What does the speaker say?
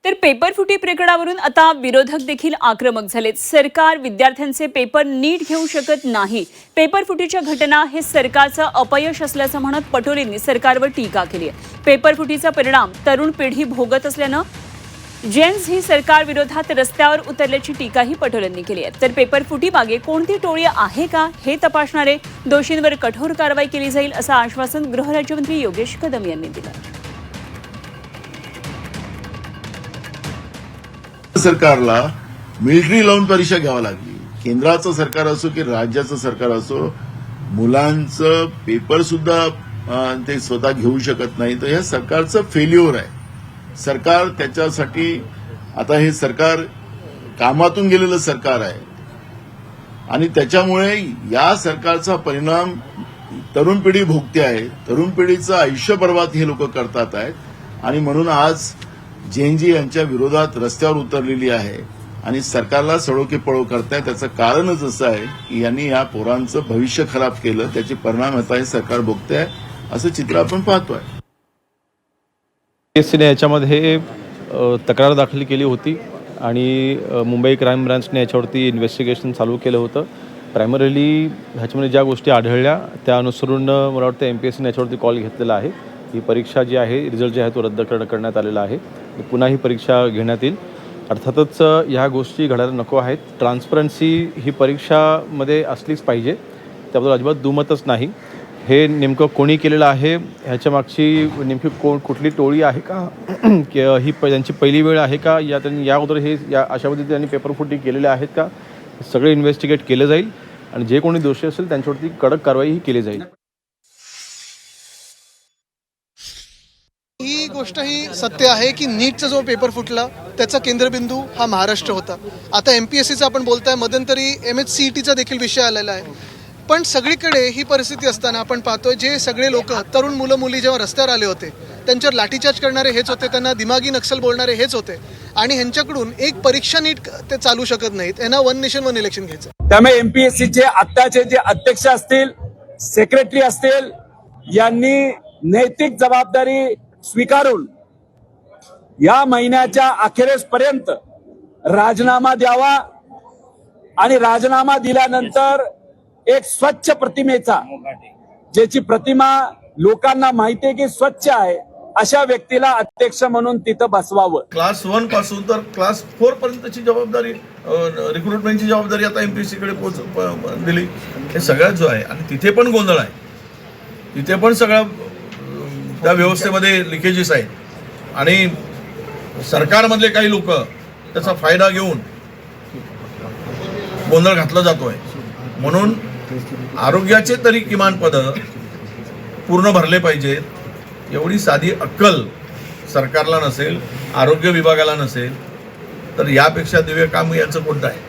तर पेपरफुटी प्रकरणावरून आता विरोधक देखील आक्रमक झालेत। सरकार विद्यार्थ्यांचे पेपर नीट घेऊ शकत नाही, पेपरफुटीच्या घटना हे सरकारचं अपयश असल्याचं म्हणत पटोलेंनी सरकारवर टीका केली आहे। पेपरफुटीचा परिणाम तरुण पिढी भोगत असल्यानं जेन्स ही सरकार विरोधात रस्त्यावर उतरल्याची टीकाही पटोलेंनी केली आहे। तर पेपरफुटी मागे कोणती टोळी आहे का हे तपासणारे दोषींवर कठोर कारवाई केली जाईल असं आश्वासन गृहराज्यमंत्री योगेश कदम यांनी दिलं। सरकारला मिलिटरी लावून परीक्षा घ्यावी लागली। केंद्राचं सरकार असो की राज्याचं सरकार असो, मुलांचं पेपर सुद्धा ते स्वतः घेऊ शकत नाही, तर या सरकारचं फेल्युअर आहे। सरकार त्याच्यासाठी आता हे सरकार कामातून गेलेलं सरकार आहे आणि त्याच्यामुळे या सरकारचा परिणाम तरुण पिढी भोगते आहे। तरुण पिढीचं आयुष्य बर्बाद हे लोक करतात आहेत आणि म्हणून आज जेएनजी यांच्या विरोधात रस्त्यावर उतरलेली आहे आणि सरकारला सळोके पळो करताय। त्याचं कारणच असं आहे की यांनी या पोरांचं भविष्य खराब केलं, त्याचे परिणाम आता हे सरकार भोगतंय, असं चित्र आपण पाहतोय। एससीने याच्यामध्ये तक्रार दाखल केली होती आणि मुंबई क्राईम ब्रांचने याच्यावरती इन्व्हेस्टिगेशन चालू केलं होतं। प्रायमरीली ह्याच्यामध्ये ज्या गोष्टी आढळल्या त्या अनुसरून मला वाटतं MPSCने याच्यावरती कॉल घेतलेला आहे। ही परीक्षा जी आहे, रिझल्ट जे आहे तो रद्द करण्यात आलेला आहे। पुन्हा ही परीक्षा घेण्यात येईल। अर्थातच ह्या गोष्टी घडायला नको आहेत। ट्रान्सपरन्सी ही परीक्षामध्ये असलीच पाहिजे, त्याबद्दल अजिबात दुमतच नाही। हे नेमकं कोणी केलेलं आहे, ह्याच्या मागची नेमकी कुठली टोळी आहे का, ही त्यांची पहिली वेळ आहे का, या त्यांनी या अगोदर हे या अशा पद्धतीने त्यांनी पेपरफुटी केलेल्या आहेत का, सगळे इन्व्हेस्टिगेट केलं जाईल आणि जे कोणी दोषी असेल त्यांच्यावरती कडक कारवाई केली जाईल। ही गोष्ट ही सत्य आहे की नीटचा जो पेपर फुटला त्याचा केंद्रबिंदू हा महाराष्ट्र होता। आता MPSCचा आपण बोलताय, मध्यंतरी MHCETचा देखील विषय आलेला आहे। पण सगळीकडे ही परिस्थिती असताना आपण पाहतोय जे सगळे लोक तरुण मुलं मुली जेव्हा रस्त्यावर आले होते त्यांच्यावर लाठीचार्ज करणारे हेच होते, त्यांना दिमागी नक्षल बोलणारे हेच होते आणि ह्यांच्याकडून एक परीक्षा नीट ते चालू शकत नाहीत। यांना वन नेशन वन इलेक्शन घ्यायचं। त्यामुळे MPSCचे आत्ताचे जे अध्यक्ष असतील, सेक्रेटरी असतील, यांनी नैतिक जबाबदारी स्वीकारून या महिन्याच्या अखेरेसपर्यंत राजीनामा द्यावा आणि राजीनामा दिल्यानंतर एक स्वच्छ प्रतिमेचा, ज्याची प्रतिमा लोकांना माहिती आहे की स्वच्छ आहे, अशा व्यक्तीला अध्यक्ष म्हणून तिथं बसवावं। क्लास 1 पासून तर क्लास 4 पर्यंतची जबाबदारी, रिक्रुटमेंटची जबाबदारी आता MPSC कडे दिली। हे सगळ्यात जो आहे आणि तिथे पण गोंधळ आहे, तिथे पण सगळं त्या व्यवस्थेमध्ये लिकेजेस आहेत आणि सरकारमधले काही लोक त्याचा फायदा घेऊन गोंधळ घातला जातोय। म्हणून आरोग्याचे तरी किमान पद पूर्ण भरले पाहिजेत, एवढी साधी अक्कल सरकारला नसेल, आरोग्य विभागाला नसेल, तर यापेक्षा दिव्य काम यांचं कोणतं आहे?